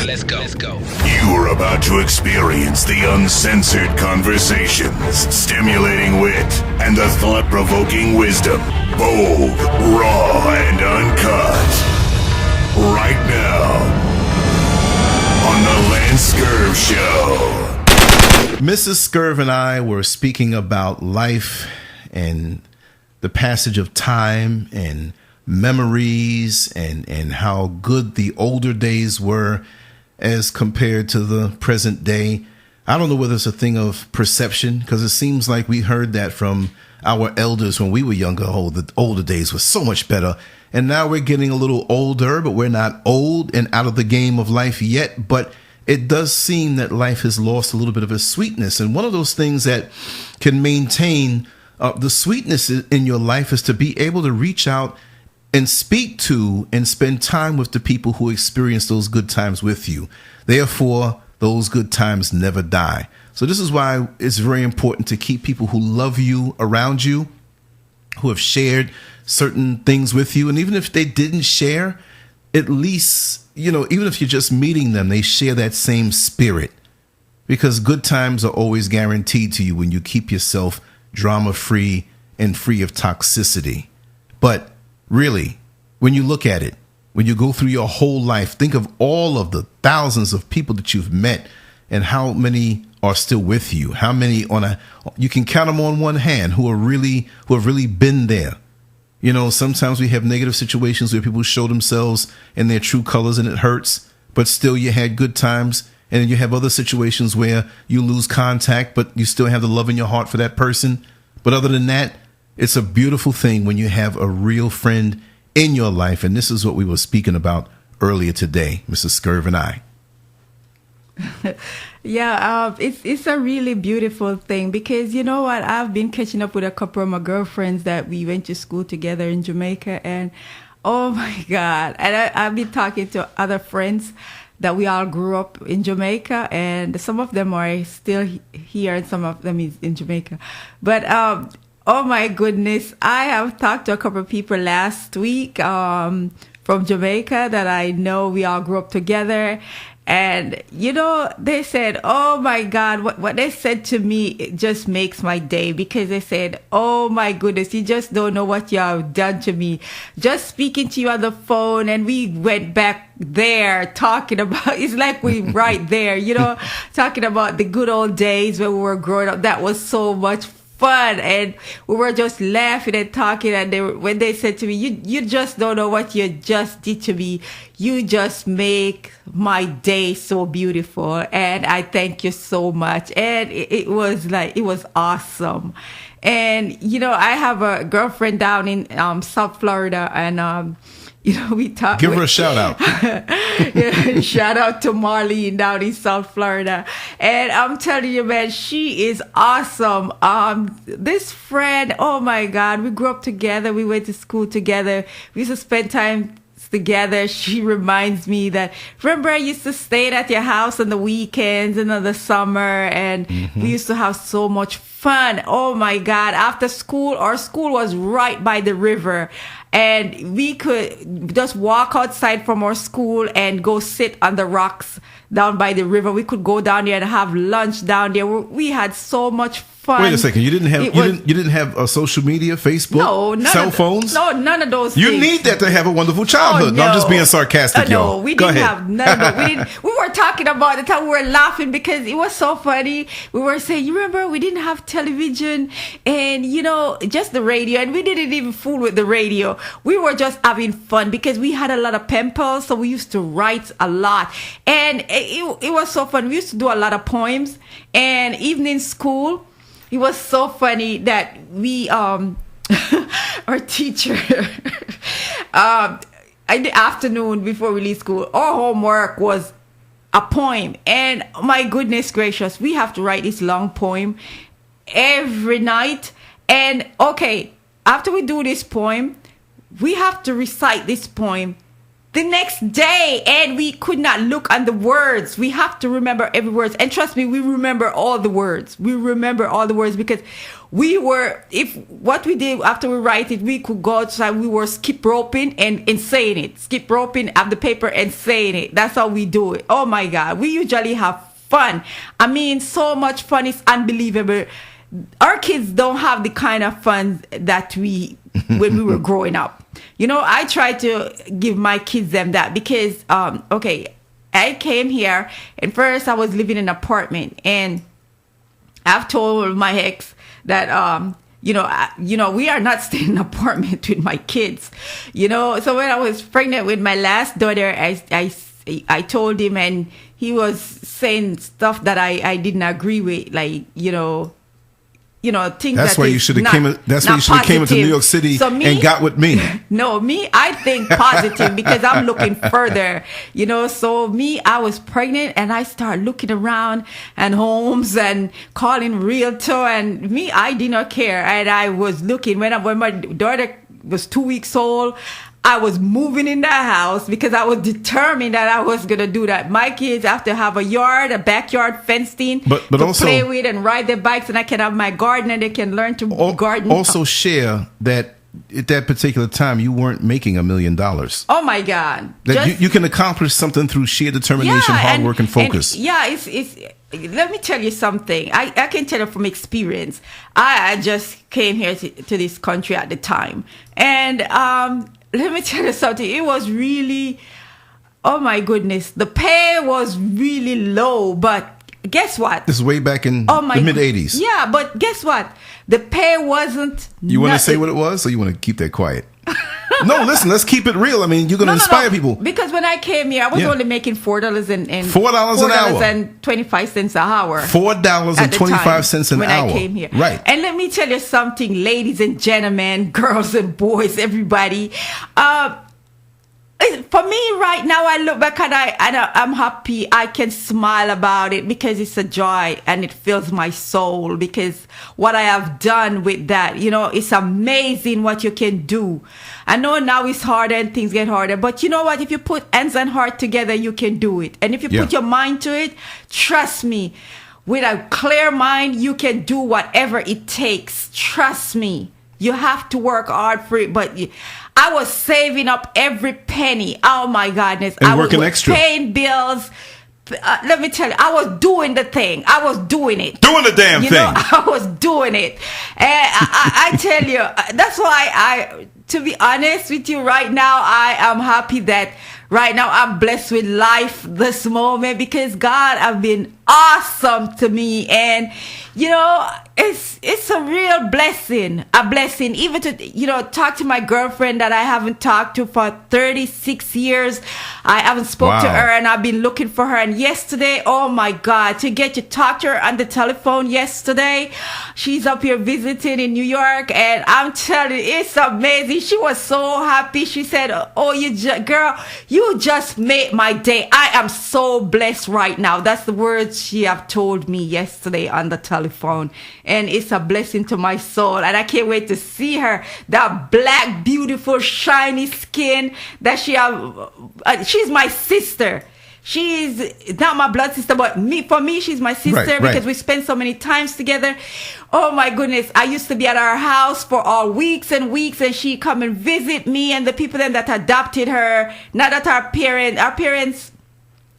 Let's go. You are about to experience the uncensored conversations, stimulating wit, and the thought-provoking wisdom. Bold, raw, and uncut. Right now, on the LanceScurv Show. Mrs. Scurv and I were speaking about life and the passage of time and memories and how good the older days were as compared to the present day. I don't know whether it's a thing of perception, because it seems like we heard that from our elders when we were younger. Oh, the older days were so much better. And now we're getting a little older, but we're not old and out of the game of life yet. But it does seem that life has lost a little bit of its sweetness. And one of those things that can maintain the sweetness in your life is to be able to reach out and speak to and spend time with the people who experience those good times with you. Therefore, those good times never die. So this is why it's very important to keep people who love you around you, who have shared certain things with you. And even if they didn't share, at least, even if you're just meeting them, they share that same spirit. Because good times are always guaranteed to you when you keep yourself drama-free and free of toxicity. But really, when you look at it, when you go through your whole life, think of all of the thousands of people that you've met and how many are still with you. How many you can count them on one hand who have really been there. Sometimes we have negative situations where people show themselves in their true colors and it hurts, but still you had good times. And then you have other situations where you lose contact, but you still have the love in your heart for that person. But other than that, it's a beautiful thing when you have a real friend in your life. And this is what we were speaking about earlier today, Mrs. Scurv and I. Yeah, it's a really beautiful thing because you know what? I've been catching up with a couple of my girlfriends that we went to school together in Jamaica. And oh my God. And I've been talking to other friends that we all grew up in Jamaica, and some of them are still here and some of them is in Jamaica. But oh my goodness, I have talked to a couple of people last week from Jamaica that I know we all grew up together. And, they said, oh, my God, what they said to me, it just makes my day, because they said, oh, my goodness, you just don't know what you have done to me. Just speaking to you on the phone, and we went back there talking about, it's like we right there, talking about the good old days when we were growing up. That was so much fun, and we were just laughing and talking, and when they said to me, you just don't know what you just did to me, you just make my day so beautiful, and I thank you so much. And it was awesome. And I have a girlfriend down in South Florida, and we talk. Give her a shout out. Yeah, shout out to Marlene down in South Florida. And I'm telling you, man, she is awesome. This friend, oh my God, we grew up together. We went to school together. We used to spend time together. She reminds me that, remember, I used to stay at your house on the weekends and in the summer, and we used to have so much fun. Oh my God. After school, our school was right by the river, and we could just walk outside from our school and go sit on the rocks down by the river. We could go down there and have lunch down there. We had so much fun. Wait a second. You didn't have social media, Facebook, cell phones? No, none of those You things. need that to have a wonderful childhood. No. I'm just being sarcastic, y'all. No, we Go didn't ahead. have none of it. We were talking about the time we were laughing because it was so funny. We were saying, you remember, we didn't have television and, just the radio. And we didn't even fool with the radio. We were just having fun because we had a lot of pen pals. So we used to write a lot. And it was so fun. We used to do a lot of poems. And even in school, it was so funny that we, our teacher, in the afternoon before we leave school, our homework was a poem. And my goodness gracious, we have to write this long poem every night. And okay, after we do this poem, we have to recite this poem the next day, and we could not look on the words. We have to remember every word. And trust me, we remember all the words. We remember all the words because if what we did after we write it, we could go outside, we were skip roping and saying it. Skip roping up the paper and saying it. That's how we do it. Oh my God. We usually have fun. I mean, so much fun. It's unbelievable. Our kids don't have the kind of fun that we when we were growing up. You know, I try to give my kids them that because, okay, I came here and first I was living in an apartment, and I've told my ex that, we are not staying in an apartment with my kids, So when I was pregnant with my last daughter, I told him, and he was saying stuff that I didn't agree with, like, things that's that why you should have came. That's why you should have came into New York City and got with me. No, I think positive because I'm looking further. So I was pregnant and I started looking around and homes and calling realtor, and I did not care. And I was looking when my daughter was 2 weeks old. I was moving in the house because I was determined that I was going to do that. My kids have to have a backyard fenced in but to also play with and ride their bikes, and I can have my garden and they can learn to garden. Also share that at that particular time you weren't making $1 million. Oh my God. That you can accomplish something through sheer determination, hard work, and focus. It's let me tell you something. I can tell you from experience. I just came here to this country at the time, and let me tell you something. It was really, oh my goodness, the pay was really low. But guess what? This is way back in the mid '80s. Yeah, but guess what? The pay wasn't. You want to say what it was, or you want to keep that quiet? No, listen. Let's keep it real. I mean, you're going to inspire people. Because when I came here, I was only making $4 and $4 an hour and 25 cents an hour. $4.25 an hour when I came here. Right. And let me tell you something, ladies and gentlemen, girls and boys, everybody. For me right now, I look back and I'm happy. I can smile about it because it's a joy and it fills my soul, because what I have done with that, it's amazing what you can do. I know now it's harder and things get harder, but you know what? If you put hands and heart together, you can do it. And if you put your mind to it, trust me, with a clear mind, you can do whatever it takes. Trust me. You have to work hard for it, but I was saving up every penny. Oh my goodness. And I working was extra. Paying bills. Let me tell you, I was doing the thing. I was doing it. Doing the damn thing. I was doing it. And I tell you, that's why to be honest with you right now, I am happy that right now I'm blessed with life this moment, because God have been awesome to me. And, it's a real blessing, even to, talk to my girlfriend that I haven't talked to for 36 years. I haven't spoke to her, and I've been looking for her. And yesterday, oh my God, to get to talk to her on the telephone yesterday, she's up here visiting in New York, and I'm telling you, it's amazing. She was so happy. She said, oh, girl, you just made my day. I am so blessed right now. That's the words she have told me yesterday on the telephone. And it's a blessing to my soul. And I can't wait to see her. That black, beautiful, shiny skin that she have. She's my sister. She's not my blood sister, but for me, she's my sister, because we spend so many times together. Oh my goodness. I used to be at our house for all weeks and weeks, and she come and visit me and the people then that adopted her. Not that our parents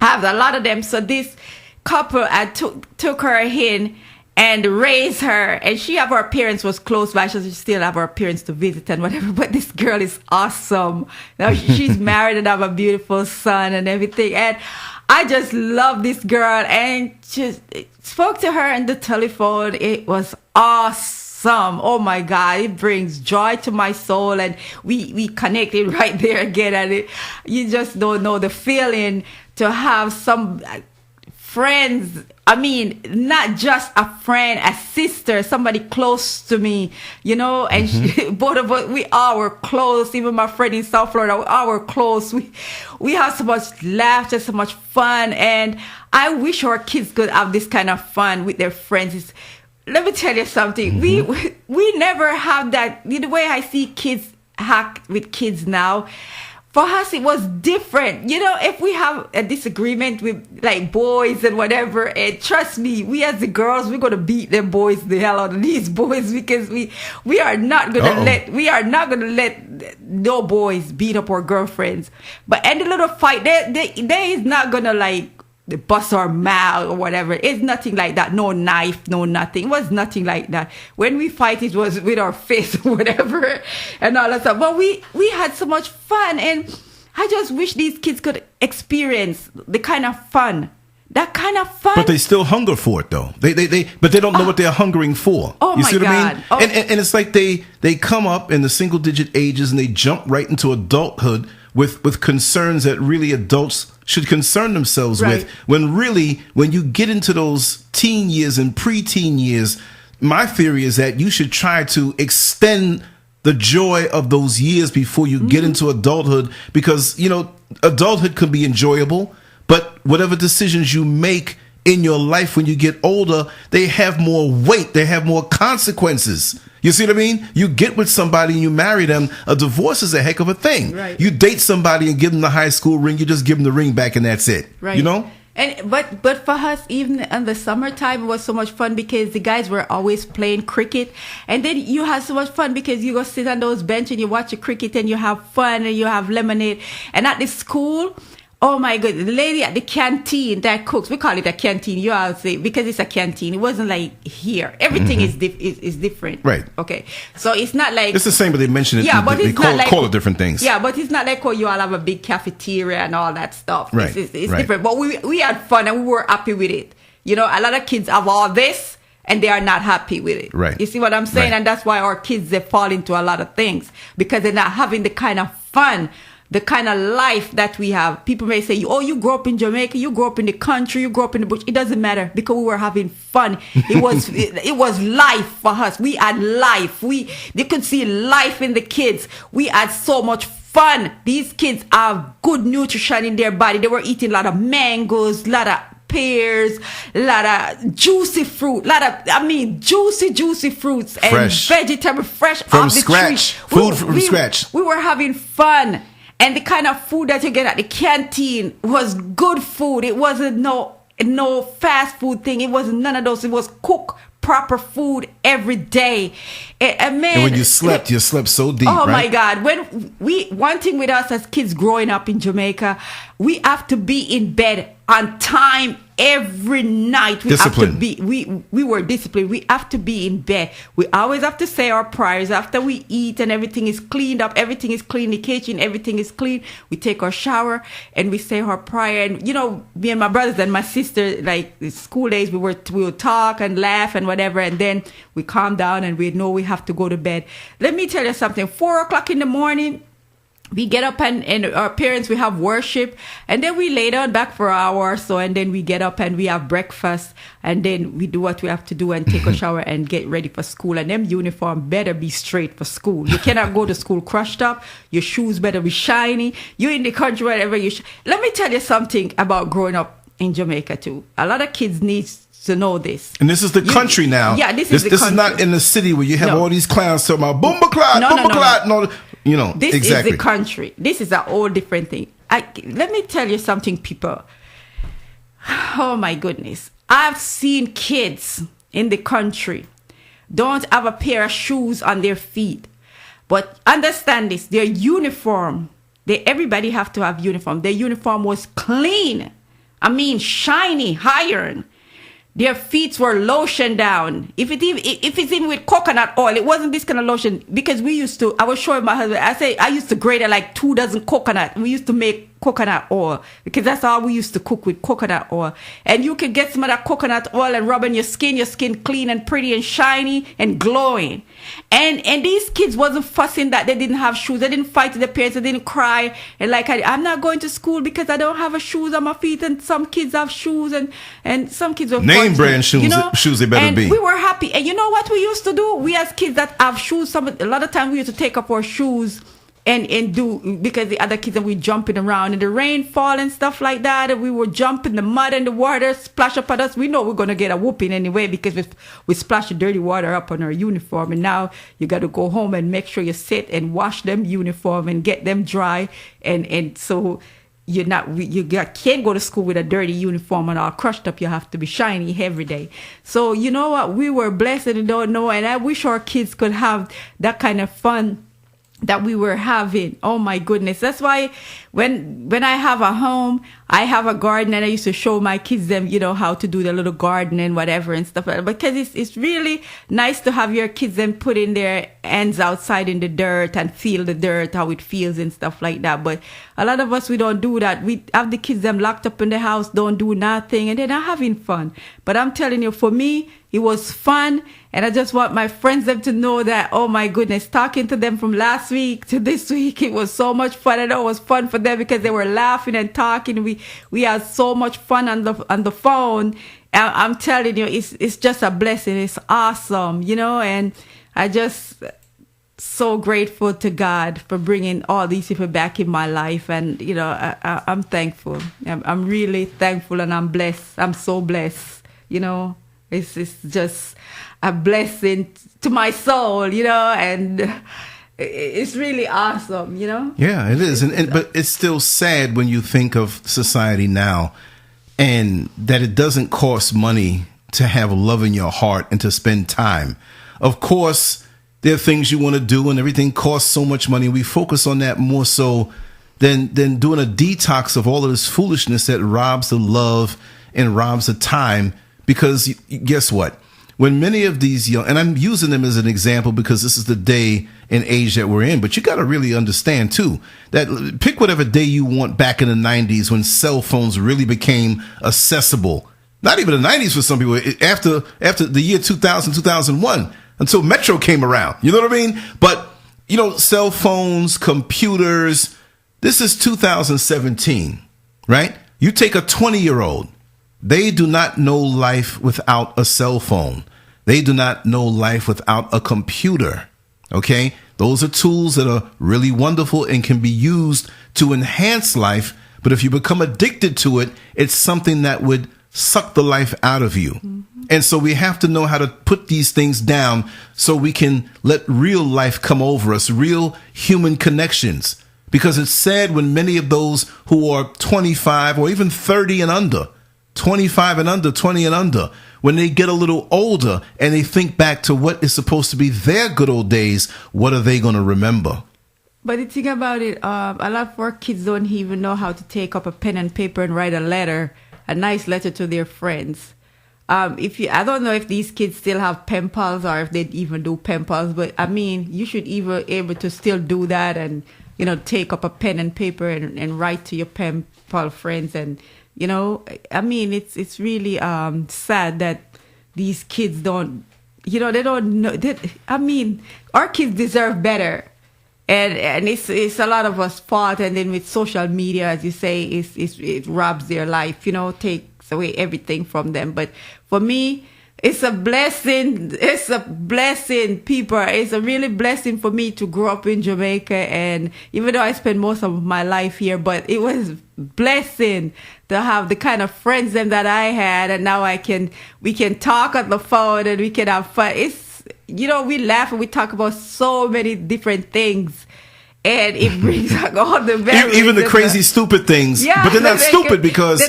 have a lot of them. So this couple took her in and raised her, and her parents was close by, so she still have her parents to visit and whatever. But this girl is awesome. Now she's married and have a beautiful son and everything. And I just love this girl, and just spoke to her on the telephone. It was awesome. Oh my God, it brings joy to my soul, and we connected right there again. And you just don't know the feeling to have some friends. I mean, not just a friend, a sister, somebody close to me, and both of us, we all were close. Even my friend in South Florida, we all were close. We have so much laughter, so much fun. And I wish our kids could have this kind of fun with their friends. Let me tell you something. We never have that. The way I see kids act with kids now, For us, it was different. You know, if we have a disagreement with like boys and whatever, and trust me, we as the girls, we're gonna beat them boys the hell out of these boys, because we are not gonna let no boys beat up our girlfriends. But any little fight, they is not gonna like bust our mouth or whatever. It's nothing like that. No knife, no nothing. It was nothing like that. When we fight, it was with our fist or whatever and all that stuff. But we had so much fun, and I just wish these kids could experience the kind of fun. That kind of fun. But they still hunger for it, though. But they don't know what they're hungering for. Oh, you my see what I mean? God. And it's like they come up in the single digit ages and they jump right into adulthood with concerns that really adults should concern themselves Right. with. When you get into those teen years and preteen years, my theory is that you should try to extend the joy of those years before you get into adulthood, because, you know, adulthood can be enjoyable, but whatever decisions you make in your life when you get older, they have more weight, they have more consequences. You see what I mean? You get with somebody and you marry them. A divorce is a heck of a thing. Right. You date somebody and give them the high school ring, you just give them the ring back and that's it. Right. You know? And but for us, even in the summertime, it was so much fun because the guys were always playing cricket, and then you had so much fun because you go sit on those bench and you watch a cricket and you have fun and you have lemonade. And at the school, oh my God, the lady at the canteen that cooks, we call it a canteen, you all say, because it's a canteen. It wasn't like here. Everything is different. Right. Okay. So it's not like... It's the same, but they mention it. Yeah, but they it's not like... call it different things. Yeah, but it's not like, oh, you all have a big cafeteria and all that stuff. Right. It's Right. different. But we had fun and we were happy with it. You know, a lot of kids have all this and they are not happy with it. Right. You see what I'm saying? Right. And that's why our kids, they fall into a lot of things because they're not having the kind of fun, the kind of life that we have. People may say, oh, you grew up in Jamaica, you grew up in the country, you grew up in the bush. It doesn't matter because we were having fun. It was it was life for us. We had life. You could see life in the kids. We had so much fun. These kids have good nutrition in their body. They were eating a lot of mangoes, a lot of pears, a lot of juicy fruit, juicy fruits and Fresh. vegetable fresh From off the scratch. tree. Food from scratch. We were having fun. And the kind of food that you get at the canteen was good food. It wasn't no fast food thing. It wasn't none of those. It was cooked proper food every day. And when you slept so deep. Oh right? my God! One thing with us as kids growing up in Jamaica, we have to be in bed on time every night. Discipline. We were disciplined. We have to be in bed. We always have to say our prayers after we eat and everything is cleaned up. Everything is clean. The kitchen, everything is clean. We take our shower and we say our prayer. And you know, me and my brothers and my sister, like the school days, we would talk and laugh and whatever. And then we calm down and we know we have to go to bed. Let me tell you something. 4:00 in the morning, we get up and our parents, we have worship, and then we lay down back for an hour or so, and then we get up and we have breakfast, and then we do what we have to do and take a shower and get ready for school. And them uniform better be straight for school. You cannot go to school crushed up. Your shoes better be shiny. You're in the country, whatever you... Let me tell you something about growing up in Jamaica too. A lot of kids need to know this. And this is the country now. Yeah, this is the This country. is not in the city where you have No. all these clowns talking about boomba clot, No. and all the, you know, This exactly. is the country. This is a whole different thing. Let me tell you something, people. Oh my goodness. I've seen kids in the country don't have a pair of shoes on their feet. But understand this, their uniform, everybody have to have uniform. Their uniform was clean. I mean, shiny, iron. Their feet were lotioned down. If it's even with coconut oil, it wasn't this kind of lotion. Because I was showing my husband, I used to grate like 2 dozen coconut. We used to make coconut oil because that's all we used to cook with, coconut oil. And you could get some of that coconut oil and rub on your skin clean and pretty and shiny and glowing. And these kids wasn't fussing that they didn't have shoes. They didn't fight with their parents. They didn't cry. And like, I'm not going to school because I don't have a shoes on my feet. And some kids have shoes and some kids were Name fortunate, brand shoes, you know? shoes they better and be. We were happy. And you know what we used to do? We as kids that have shoes, a lot of times we used to take up our shoes and do, because the other kids, and we jumping around in the rainfall and stuff like that, and we were jumping the mud and the water splash up at us. We know we're gonna get a whooping anyway, because we splash the dirty water up on our uniform, and now you got to go home and make sure you sit and wash them uniform and get them dry, and so can't go to school with a dirty uniform and all crushed up. You have to be shiny every day. So you know what, we were blessed and don't know, and I wish our kids could have that kind of fun that we were having. Oh my goodness. That's why when I have a home, I have a garden, and I used to show my kids them, how to do the little garden and whatever and stuff like that. Because it's really nice to have your kids then put in their hands outside in the dirt and feel the dirt, how it feels and stuff like that. But a lot of us, we don't do that. We have the kids them locked up in the house, don't do nothing, and they're not having fun. But I'm telling you, for me, it was fun. And I just want my friends them to know that, oh my goodness, talking to them from last week to this week, it was so much fun. I know it was fun for them because they were laughing and talking. We had so much fun on the phone. I'm telling you, it's just a blessing. It's awesome, and I just so grateful to God for bringing all these people back in my life. And, I'm thankful. I'm really thankful, and I'm blessed. I'm so blessed, It's just a blessing to my soul, and it's really awesome, Yeah, it is. But it's still sad when you think of society now, and that it doesn't cost money to have love in your heart and to spend time. Of course, there are things you want to do, and everything costs so much money. We focus on that more so than doing a detox of all of this foolishness that robs the love and robs the time. Because guess what? When many of these young, and I'm using them as an example because this is the day and age that we're in, but you got to really understand too, that pick whatever day you want back in the 90s when cell phones really became accessible. Not even the 90s for some people, after the year 2000, 2001, until Metro came around. You know what I mean? But, cell phones, computers, this is 2017, right? You take a 20-year-old. They do not know life without a cell phone. They do not know life without a computer. Okay? Those are tools that are really wonderful and can be used to enhance life. But if you become addicted to it, it's something that would suck the life out of you. Mm-hmm. And so we have to know how to put these things down so we can let real life come over us, real human connections. Because it's sad when many of those who are 25 or even 30 and under, 25 and under, 20 and under, when they get a little older and they think back to what is supposed to be their good old days, what are they going to remember? But the thing about it, a lot of our kids don't even know how to take up a pen and paper and write a letter, a nice letter to their friends. I don't know if these kids still have pen pals or if they even do pen pals, but I mean, you should even able to still do that and, take up a pen and paper and write to your pen pal friends. And, I mean, it's really sad that these kids don't, they don't know. I mean, our kids deserve better. And it's a lot of us fault. And then with social media, as you say, it robs their life, takes away everything from them. But for me, it's a blessing. It's a blessing, people. It's a really blessing for me to grow up in Jamaica. And even though I spent most of my life here, but it was blessing to have the kind of friends that I had. And now we can talk on the phone and we can have fun. It's, we laugh and we talk about so many different things. And it brings like all the memories. Even the crazy, stupid things. Yeah, but they're not stupid because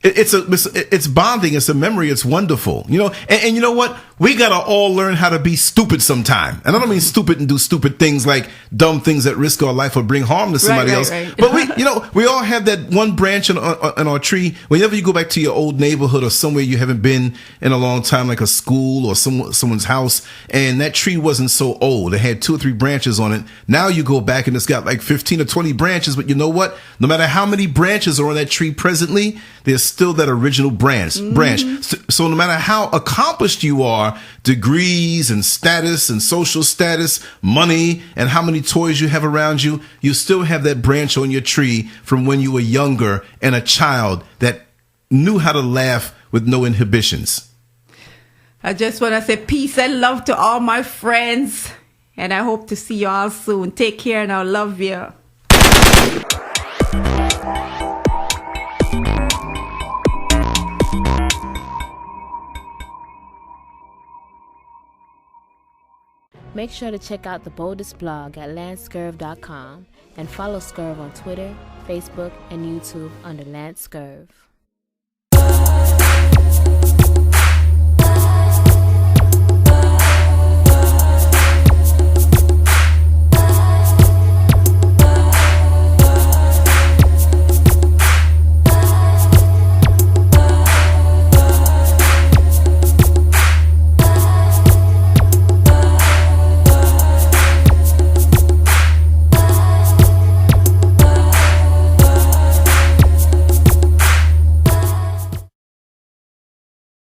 it's bonding. It's a memory. It's wonderful. And you know what? We got to all learn how to be stupid sometime. And I don't mean stupid and do stupid things like dumb things that risk our life or bring harm to somebody else. Right. But we all have that one branch on our tree. Whenever you go back to your old neighborhood or somewhere you haven't been in a long time, like a school or someone's house, and that tree wasn't so old. It had 2 or 3 branches on it. Now you go back and it's got like 15 or 20 branches. But you know what? No matter how many branches are on that tree presently, there's still that original branch. So no matter how accomplished you are, degrees and status and social status, money, and how many toys you have around you, you still have that branch on your tree from when you were younger and a child that knew how to laugh with no inhibitions. I just want to say peace and love to all my friends And I hope to see you all soon. Take care and I love you. Make sure to check out the boldest blog at LanceScurv.com and follow Scurv on Twitter, Facebook, and YouTube under LanceScurv.